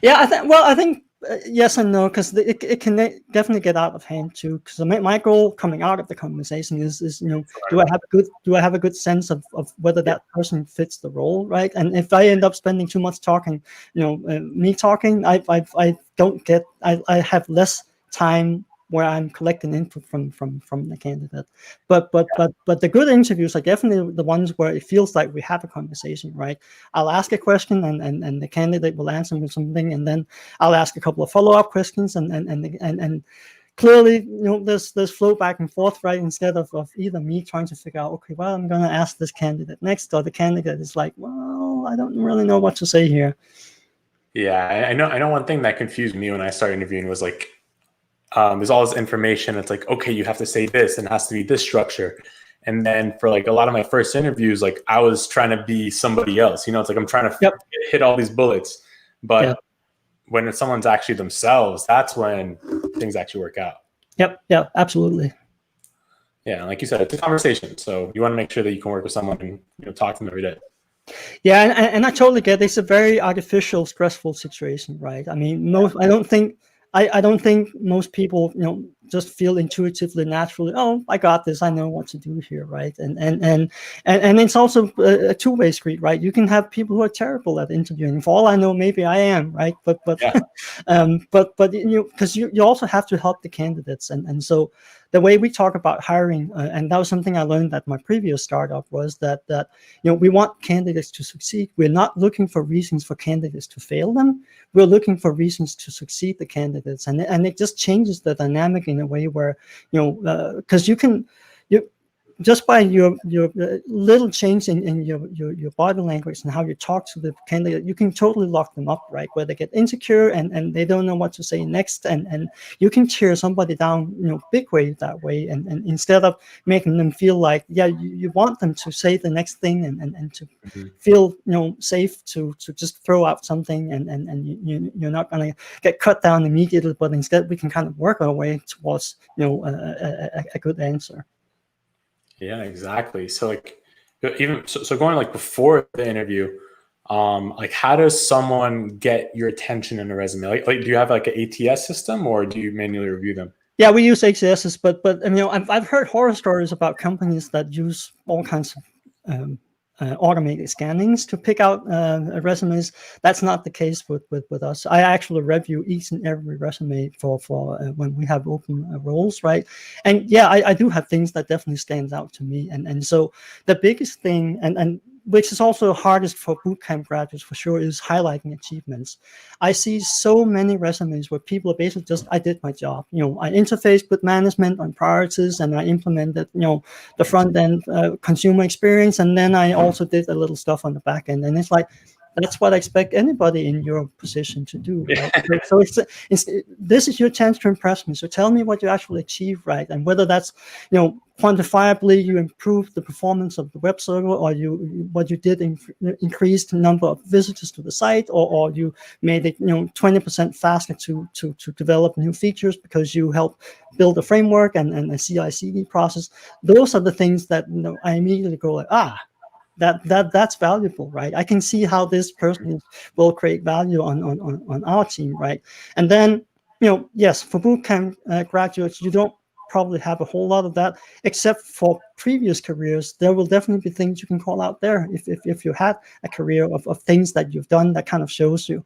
Yeah, I think Yes and no, because it can definitely get out of hand too. Because my goal coming out of the conversation is do I have a good sense of whether that person fits the role, right? And if I end up spending too much talking, me talking, I don't get I have less time where I'm collecting input from the candidate. But the good interviews are definitely the ones where it feels like we have a conversation, right? I'll ask a question and the candidate will answer me something, and then I'll ask a couple of follow-up questions, and clearly, there's flow back and forth, right? Instead of either me trying to figure out, okay, well, I'm going to ask this candidate next, or the candidate is like, well, I don't really know what to say here. Yeah, I know one thing that confused me when I started interviewing was like, there's all this information. It's like, okay, you have to say this and it has to be this structure. And then for like a lot of my first interviews, like I was trying to be somebody else, it's like I'm trying to hit all these bullets, but when someone's actually themselves, that's when things actually work out. Yeah, absolutely. Yeah, like you said, it's a conversation. So you want to make sure that you can work with someone and talk to them every day. Yeah, and I totally get it. It's a very artificial, stressful situation, right? I mean, I don't think most people, just feel intuitively, naturally, oh, I got this, I know what to do here, right? And it's also a two-way street, right? You can have people who are terrible at interviewing. For all I know, maybe I am, right? But because you also have to help the candidates, and so the way we talk about hiring, and that was something I learned at my previous startup, was that we want candidates to succeed. We're not looking for reasons for candidates to fail them. We're looking for reasons to succeed the candidates, and it just changes the dynamic in a way where because you just by your little change in your body language and how you talk to the candidate, you can totally lock them up, right? Where they get insecure and they don't know what to say next, and you can tear somebody down, big way that way, and instead of making them feel like, you want them to say the next thing and to feel safe to just throw out something, and you're not gonna get cut down immediately, but instead we can kind of work our way towards a good answer. Yeah, exactly. So like even so going like before the interview, like how does someone get your attention in a resume? Like do you have like an ATS system or do you manually review them? Yeah, we use ATSs, but I've heard horror stories about companies that use all kinds of automated scannings to pick out resumes. That's not the case with us. I actually review each and every resume for when we have open roles, right? And yeah, I do have things that definitely stands out to me, and so the biggest thing, and which is also hardest for bootcamp graduates for sure, is highlighting achievements. I see so many resumes where people are basically just, I did my job. I interfaced with management on priorities, and I implemented, the front end consumer experience, and then I also did a little stuff on the back end. And it's like, that's what I expect anybody in your position to do, right? So this is your chance to impress me. So tell me what you actually achieved, right? And whether that's, quantifiably you improved the performance of the web server, or what you did increased the number of visitors to the site, or you made it 20% faster to develop new features because you helped build a framework and a CI/CD process. Those are the things that I immediately go like, that's valuable, right? I can see how this person will create value on our team, right? And then, yes, for bootcamp graduates, you don't probably have a whole lot of that, except for previous careers. There will definitely be things you can call out there if you had a career of things that you've done that kind of shows you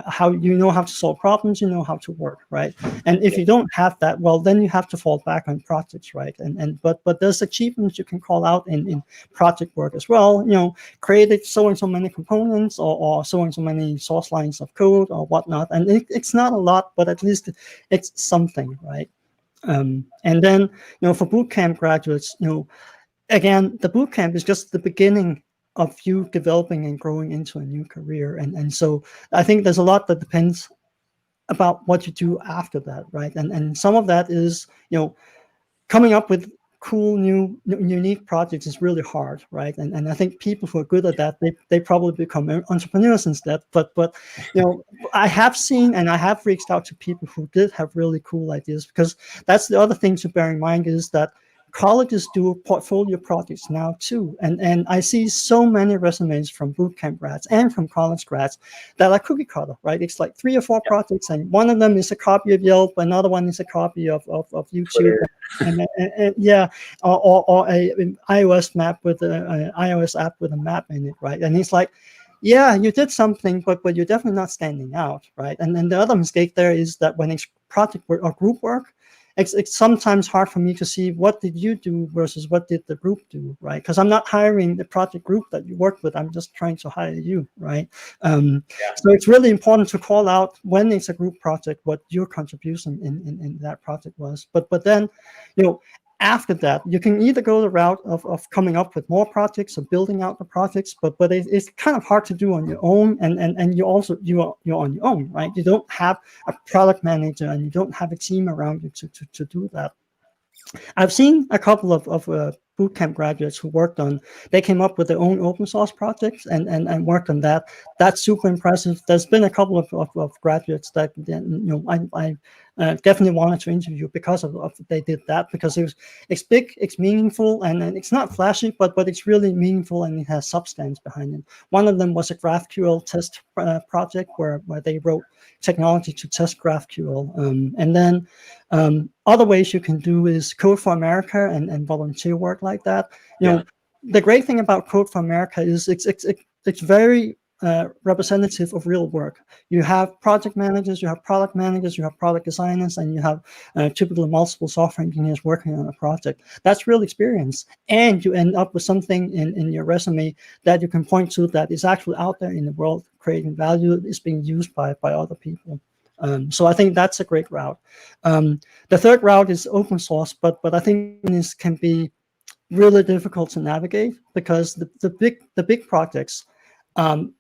how how to solve problems, how to work, right? And if you don't have that, well, then you have to fall back on projects, right? But there's achievements you can call out in project work as well. Created so and so many components, or so and so many source lines of code or whatnot, and it's not a lot, but at least it's something, right? And then, for bootcamp graduates, again, the bootcamp is just the beginning of you developing and growing into a new career. And so I think there's a lot that depends about what you do after that, right? And some of that is, coming up with cool, new, unique projects is really hard, right? And I think people who are good at that, they probably become entrepreneurs instead. But I have seen, and I have reached out to people who did have really cool ideas, because that's the other thing to bear in mind, is that colleges do portfolio projects now too, and I see so many resumes from bootcamp grads and from college grads that are cookie cutter, right? It's like 3 or 4 projects, and one of them is a copy of Yelp, another one is a copy of YouTube, and yeah, or an iOS map with an iOS app with a map in it, right? And it's like, yeah, you did something, but you're definitely not standing out, right? And then the other mistake there is that when it's project work or group work, it's sometimes hard for me to see what did you do versus what did the group do, right? Because I'm not hiring the project group that you work with. I'm just trying to hire you, right? So it's really important to call out when it's a group project what your contribution in that project was. But then, after that, you can either go the route of coming up with more projects or building out the projects, but it's kind of hard to do on your own, and you're on your own, right? You don't have a product manager and you don't have a team around you to do that. I've seen a couple of bootcamp graduates who they came up with their own open source projects and worked on that. That's super impressive. There's been a couple of graduates that I definitely wanted to interview because of they did that, because it's big, it's meaningful, and it's not flashy, but it's really meaningful and it has substance behind it. One of them was a GraphQL test project where they wrote technology to test GraphQL, and then other ways you can do is Code for America and volunteer work like that. The great thing about Code for America is it's very representative of real work. You have project managers, you have product managers, you have product designers, and you have typically multiple software engineers working on a project. That's real experience, and you end up with something in your resume that you can point to that is actually out there in the world, creating value, is being used by other people. So I think that's a great route. The third route is open source, but I think this can be really difficult to navigate, because the big projects,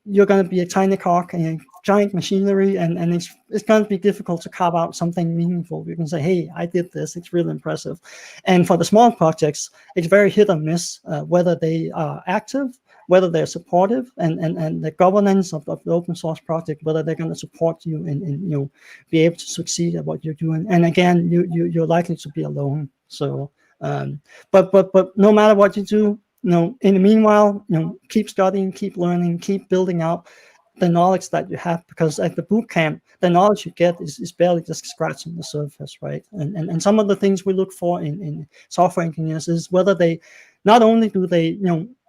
you're going to be a tiny cog in a giant machinery, and it's going to be difficult to carve out something meaningful. You can say, hey, I did this, it's really impressive. And for the small projects, it's very hit or miss, whether they are active, whether they're supportive, and the governance of the open source project, whether they're going to support you and be able to succeed at what you're doing. And again, you're likely to be alone. So, but no matter what you do, in the meanwhile, keep studying, keep learning, keep building out the knowledge that you have, because at the boot camp, the knowledge you get is barely just scratching the surface, right? And some of the things we look for in software engineers is whether they, not only do they,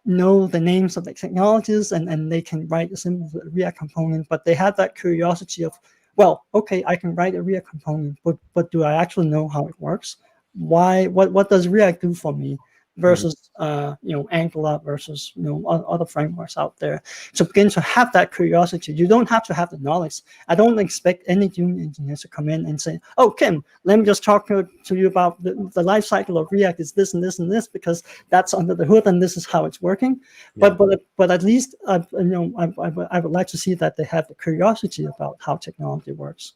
know the names of the technologies and they can write a simple React component, but they have that curiosity of, well, okay, I can write a React component, but do I actually know how it works? What does React do for me versus Angular versus other frameworks out there? So begin to have that curiosity. You don't have to have the knowledge. I don't expect any junior engineers to come in and say, oh, Kim, let me just talk to you about the life cycle of React is this and this and this, because that's under the hood and this is how it's working. Yeah. But at least I would like to see that they have the curiosity about how technology works.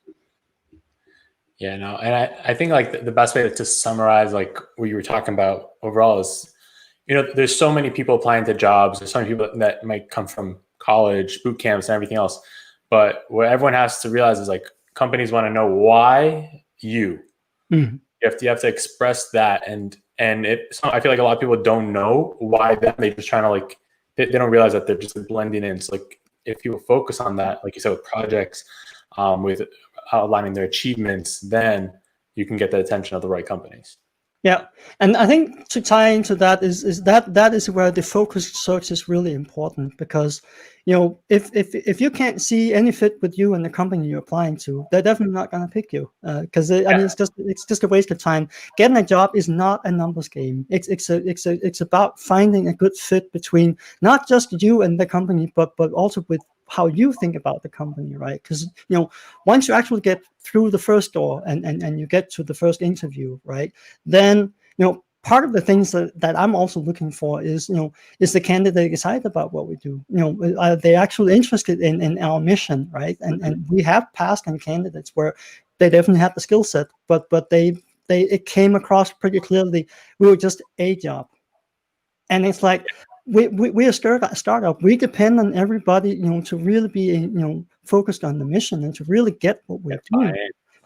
Yeah, no, and I think like the best way to summarize like what you were talking about overall is, there's so many people applying to jobs. There's so many people that might come from college, boot camps, and everything else. But what everyone has to realize is like companies want to know why you. Mm-hmm. You have to express that, and I feel like a lot of people don't know why them. They're just trying to like they don't realize that they're just blending in. So like if people focus on that, like you said, with projects, with outlining their achievements, then you can get the attention of the right companies. Yeah, and I think to tie into that is that is where the focused search is really important, because if you can't see any fit with you and the company you're applying to, they're definitely not going to pick you, because I mean it's just a waste of time. Getting a job is not a numbers game. It's about finding a good fit between not just you and the company, but also with how you think about the company, right? Because once you actually get through the first door and you get to the first interview, right, then part of the things that I'm also looking for is is the candidate excited about what we do? Are they actually interested in our mission, right? And we have passed on candidates where they definitely had the skill set, but it came across pretty clearly we were just a job, and it's like. We're a startup. We depend on everybody, to really be, focused on the mission and to really get what we're doing.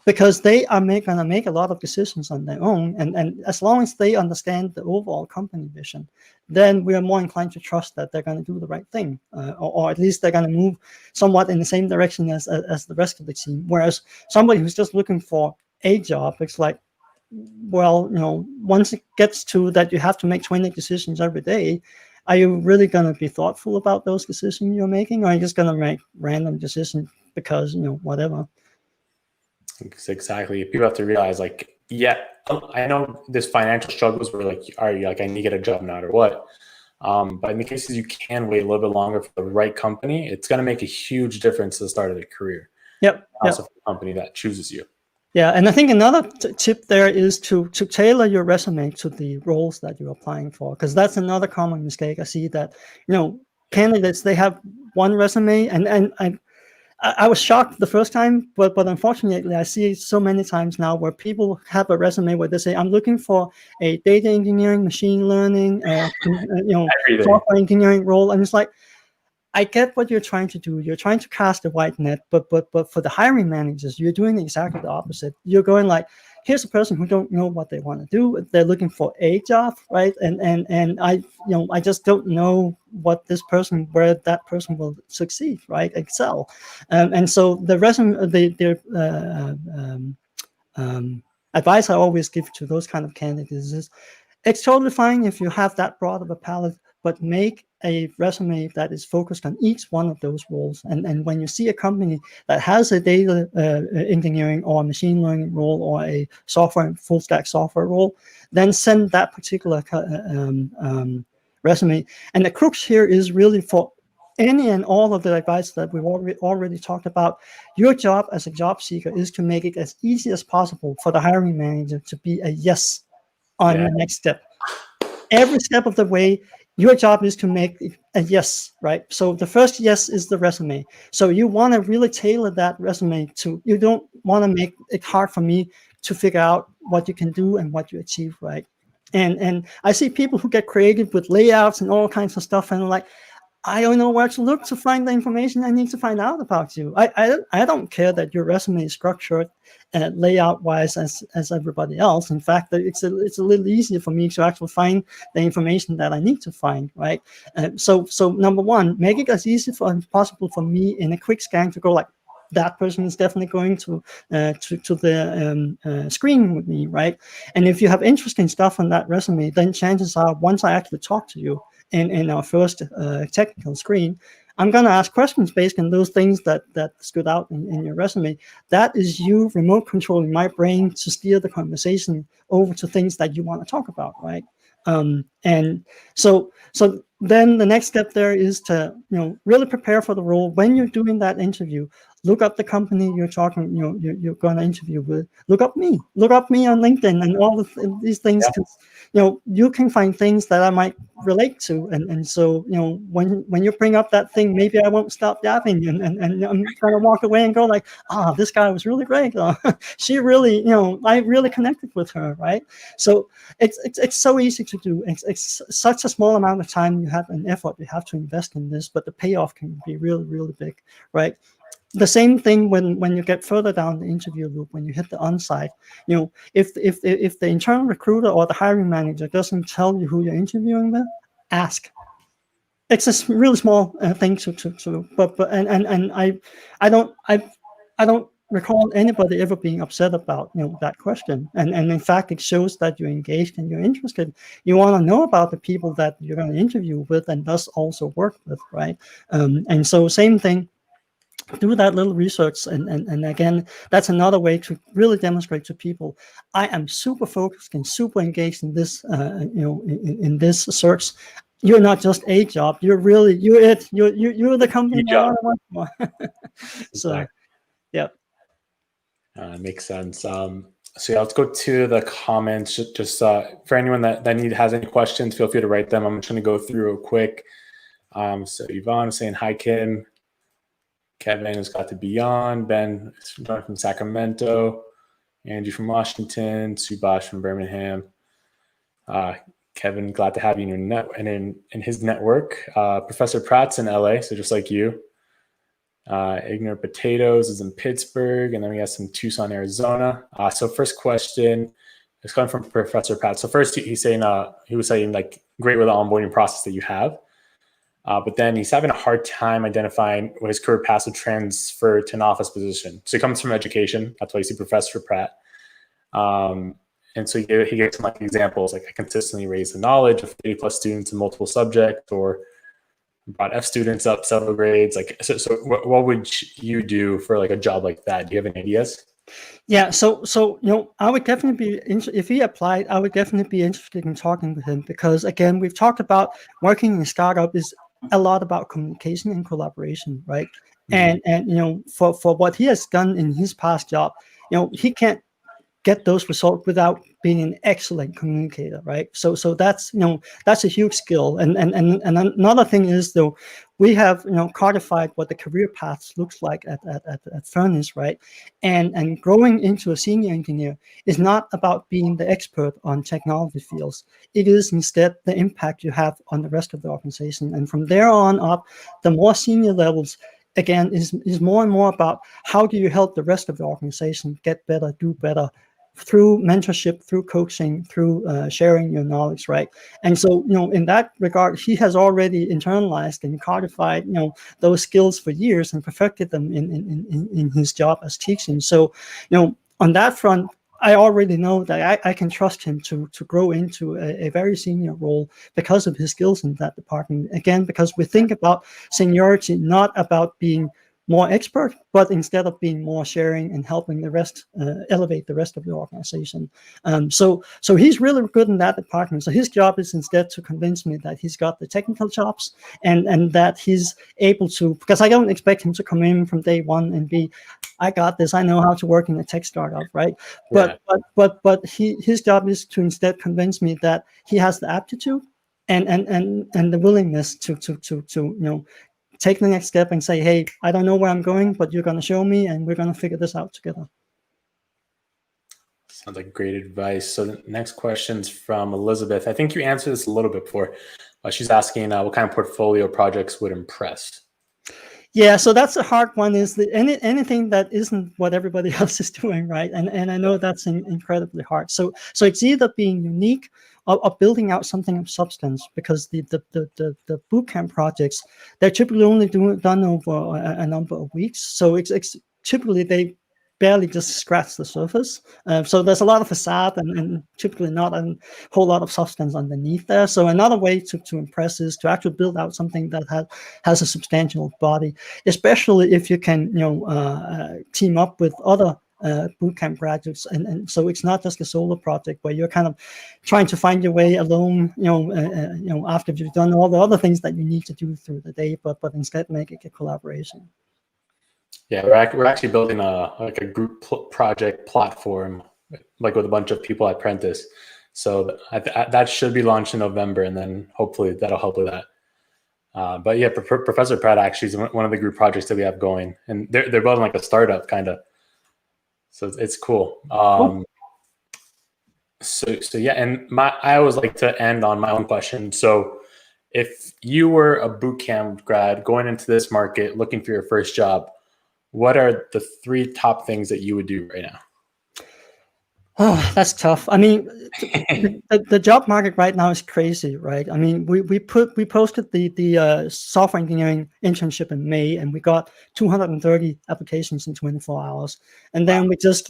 because they are going to make a lot of decisions on their own. And as long as they understand the overall company vision, then we are more inclined to trust that they're going to do the right thing, or at least they're going to move somewhat in the same direction as the rest of the team. Whereas somebody who's just looking for a job, it's like, well, once it gets to that you have to make 20 decisions every day, are you really going to be thoughtful about those decisions you're making, or are you just going to make random decisions because, whatever? Exactly. People have to realize, like, yeah, I know there's financial struggles where, like, are you like, I need to get a job no matter what. But in the cases you can wait a little bit longer for the right company, it's going to make a huge difference at the start of the career. Yep. Also for the company that chooses you. Yeah, and I think another tip there is to tailor your resume to the roles that you're applying for, because that's another common mistake. I see that, candidates, they have one resume, and I was shocked the first time, but unfortunately, I see it so many times now where people have a resume where they say, I'm looking for a data engineering, machine learning, software engineering role, and it's like, I get what you're trying to do. You're trying to cast a wide net, but for the hiring managers, you're doing exactly the opposite. You're going like, here's a person who don't know what they want to do. They're looking for a job, right? And I just don't know where that person will succeed, right? Excel, and so the resume, advice I always give to those kind of candidates is, it's totally fine if you have that broad of a palette, but make a resume that is focused on each one of those roles. And when you see a company that has a data engineering or machine learning role or a full stack software role, then send that particular resume. And the crux here is really, for any and all of the advice that we've already talked about, your job as a job seeker is to make it as easy as possible for the hiring manager to be a yes on the next step. Every step of the way, your job is to make a yes, right? So the first yes is the resume. So you want to really tailor that resume you don't want to make it hard for me to figure out what you can do and what you achieve, right? And I see people who get creative with layouts and all kinds of stuff, and like, I don't know where to look to find the information I need to find out about you. I don't care that your resume is structured layout-wise as everybody else. In fact, it's a little easier for me to actually find the information that I need to find, right? So number one, make it as easy as possible for me in a quick scan to go like, that person is definitely going to the screen with me, right? And if you have interesting stuff on that resume, then chances are, once I actually talk to you in our first technical screen, I'm going to ask questions based on those things that stood out in your resume. That is you remote controlling my brain to steer the conversation over to things that you want to talk about, right? And so then the next step there is to really prepare for the role. When you're doing that interview, look up the company you're talking, you're going to interview with. Look up me on LinkedIn and all of these things. You can find things that I might relate to, and so when you bring up that thing, maybe I won't stop yapping, and I'm going to walk away and go like, this guy was really great. She really, I really connected with her, right? So it's so easy to do. It's such a small amount of time you have and effort you have to invest in this, but the payoff can be really, really big, right? The same thing when you get further down the interview loop, when you hit the on-site, if the internal recruiter or the hiring manager doesn't tell you who you're interviewing with, ask. It's a really small thing but I don't recall anybody ever being upset about that question, and in fact it shows that you're engaged and you're interested. You want to know about the people that you're going to interview with and thus also work with, right? And so same thing. Do that little research, and again, that's another way to really demonstrate to people, I am super focused and super engaged in this in this search. You're not just a job, you're it. You're the company I want to work for. So exactly. Yeah, makes sense. So yeah, let's go to the comments. Just for anyone that has any questions, feel free to write them. I'm just going to go through real quick. So Yvonne is saying hi, Kim. Kevin has got to be on. Ben is from Sacramento. Angie from Washington. Subash from Birmingham. Kevin, glad to have you in your in his network. Professor Pratt's in LA, so just like you. Ignorant Potatoes is in Pittsburgh, and then we have some Tucson, Arizona. So first question is coming from Professor Pat. So first he's saying he was saying like great with the onboarding process that you have, but then he's having a hard time identifying what his career path would transfer to an office position. So he comes from education. That's why you see Professor Pratt. And so he gave some like examples, like I consistently raise the knowledge of 80 plus students in multiple subjects, or brought F students up several grades. Like, so what would you do for like a job like that? Do you have any ideas? Yeah, so I would definitely be if he applied, I would definitely be interested in talking with him, because again, we've talked about working in a startup is a lot about communication and collaboration, right? Mm-hmm. And for what he has done in his past job, he can't get those results without being an excellent communicator, right? So that's that's a huge skill. And another thing is, though, we have codified what the career paths looks like at Fernish, right? And growing into a senior engineer is not about being the expert on technology fields. It is instead the impact you have on the rest of the organization. And from there on up, the more senior levels, again, is more and more about how do you help the rest of the organization get better, do better, through mentorship, through coaching, through sharing your knowledge, right? And so, in that regard, he has already internalized and codified, those skills for years and perfected them in his job as teaching. So, on that front, I already know that I can trust him to grow into a very senior role because of his skills in that department. Again, because we think about seniority not about being more expert, but instead of being more sharing and helping the rest elevate the rest of the organization. So he's really good in that department. So his job is instead to convince me that he's got the technical chops and that he's able to, because I don't expect him to come in from day one and be, I got this, I know how to work in a tech startup, right? Yeah. But his job is to instead convince me that he has the aptitude and the willingness to take the next step and say, hey, I don't know where I'm going, but you're going to show me and we're going to figure this out together. Sounds like great advice. So the next question's from Elizabeth. I think you answered this a little bit before. She's asking what kind of portfolio projects would impress? Yeah, so that's a hard one, is that anything that isn't what everybody else is doing, right? And I know that's incredibly hard. So it's either being unique or building out something of substance, because the bootcamp projects, they're typically only done over a number of weeks. So it's typically they barely just scratch the surface. So there's a lot of facade and typically not a whole lot of substance underneath there. So another way to impress is to actually build out something that has a substantial body, especially if you can team up with other bootcamp graduates, and so it's not just a solo project where you're kind of trying to find your way alone, after you've done all the other things that you need to do through the day, but instead make it a collaboration. Yeah, we're actually building a group project platform, like with a bunch of people at Prentice. So that should be launched in November, and then hopefully that'll help with that. But yeah, Professor Pratt actually is one of the group projects that we have going, and they're building like a startup kind of. So it's cool. So yeah, and I always like to end on my own question. So if you were a bootcamp grad going into this market, looking for your first job, what are the 3 top things that you would do right now? Oh, that's tough. I mean, the job market right now is crazy, right? I mean, we posted the software engineering internship in May, and we got 230 applications in 24 hours. And then we just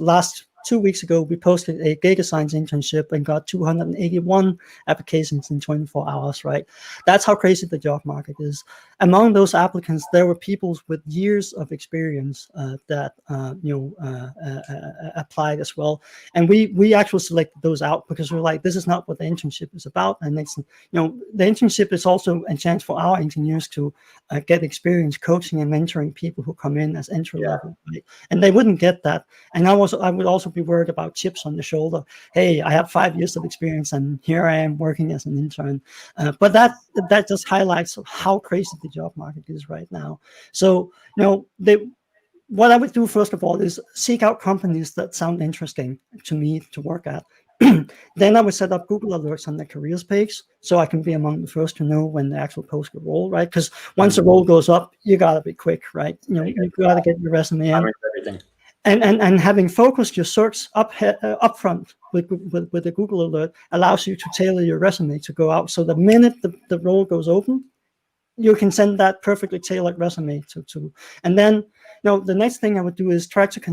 2 weeks ago, we posted a data science internship and got 281 applications in 24 hours, right? That's how crazy the job market is. Among those applicants, there were people with years of experience that applied as well. And we actually selected those out because we're like, this is not what the internship is about. And it's, the internship is also a chance for our engineers to get experience coaching and mentoring people who come in as entry level, right? And they wouldn't get that. And I would also be worried about chips on the shoulder. Hey, I have 5 years of experience and here I am working as an intern. But that just highlights how crazy the job market is right now. So, what I would do first of all is seek out companies that sound interesting to me to work at. Then I would set up Google alerts on the careers page, so I can be among the first to know when the actual post will roll, right? Because once the roll goes up, you gotta be quick, right? You gotta get your resume in. Everything. And having focused your search up front with the Google alert allows you to tailor your resume to go out. So the minute the role goes open, you can send that perfectly tailored resume to. And then, the next thing I would do is try to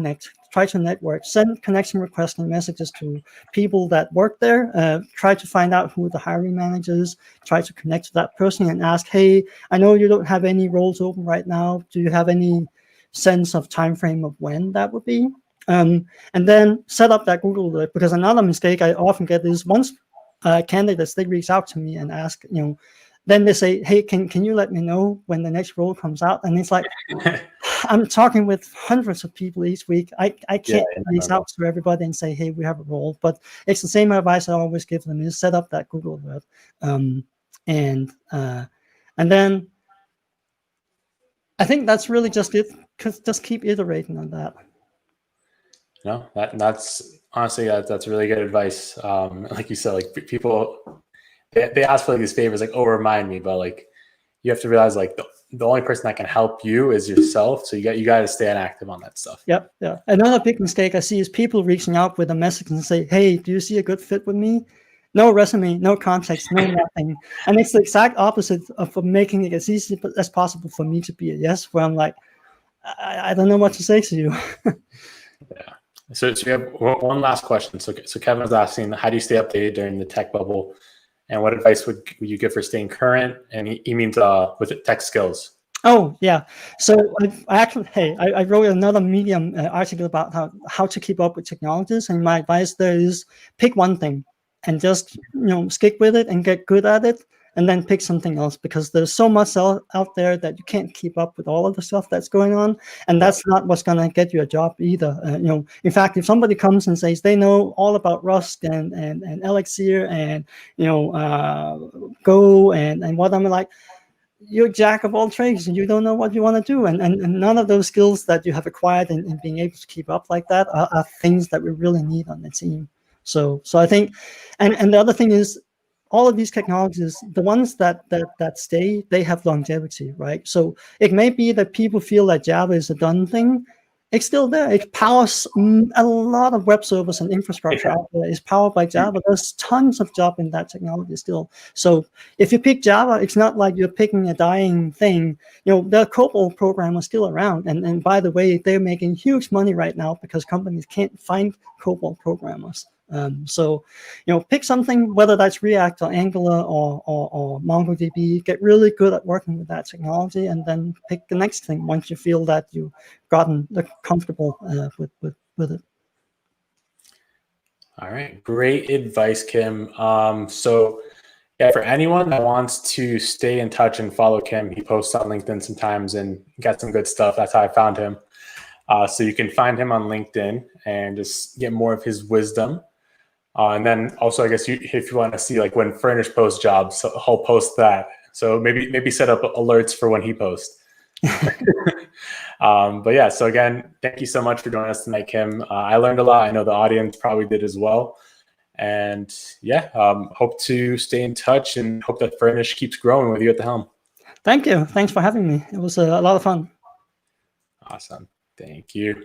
network, send connection requests and messages to people that work there, try to find out who the hiring manager is, try to connect to that person and ask, hey, I know you don't have any roles open right now. Do you have any sense of time frame of when that would be? And then set up that Google alert, because another mistake I often get is once candidates, they reach out to me and ask, then they say, hey, can you let me know when the next role comes out? And it's like, I'm talking with hundreds of people each week. I can't reach out to everybody and say, hey, we have a role. But it's the same advice I always give them, is set up that Google alert. And then I think that's really just it. Just keep iterating on that. No, that's honestly, that's really good advice. Like you said, like people, they ask for like these favors, like, oh, remind me, but like you have to realize like the only person that can help you is yourself. So you got to stay active on that stuff. Yep. Yeah. Another big mistake I see is people reaching out with a message and say, hey, do you see a good fit with me? No resume, no context, no nothing. And it's the exact opposite of making it as easy as possible for me to be a yes, where I'm like, I don't know what to say to you. Yeah. So we have one last question. So Kevin was asking, how do you stay updated during the tech bubble? And what advice would you give for staying current? And he means with tech skills. Oh, yeah. So I wrote another Medium article about how to keep up with technologies. And my advice there is pick one thing and just, stick with it and get good at it. And then pick something else, because there's so much out there that you can't keep up with all of the stuff that's going on. And that's not what's going to get you a job either. In fact, if somebody comes and says they know all about Rust and Elixir and, Go and what, I'm like, you're a jack of all trades and you don't know what you want to do. And none of those skills that you have acquired in being able to keep up like that are things that we really need on the team. So I think, and the other thing is, all of these technologies, the ones that stay, they have longevity, right? So it may be that people feel that Java is a done thing. It's still there. It powers a lot of web servers and infrastructure out there. It's powered by Java. There's tons of job in that technology still. So if you pick Java, it's not like you're picking a dying thing. The COBOL program is still around. And by the way, they're making huge money right now because companies can't find COBOL programmers. So pick something, whether that's React or Angular or MongoDB, get really good at working with that technology, and then pick the next thing once you feel that you've gotten comfortable with it. All right. Great advice, Kim. So yeah, for anyone that wants to stay in touch and follow Kim, he posts on LinkedIn sometimes and got some good stuff. That's how I found him. So you can find him on LinkedIn and just get more of his wisdom. And then also, I guess if you want to see like when Fernish posts jobs, so he'll post that. So maybe set up alerts for when he posts. But yeah, so again, thank you so much for joining us tonight, Kim. I learned a lot. I know the audience probably did as well. And yeah, hope to stay in touch and hope that Fernish keeps growing with you at the helm. Thank you. Thanks for having me. It was a lot of fun. Awesome. Thank you.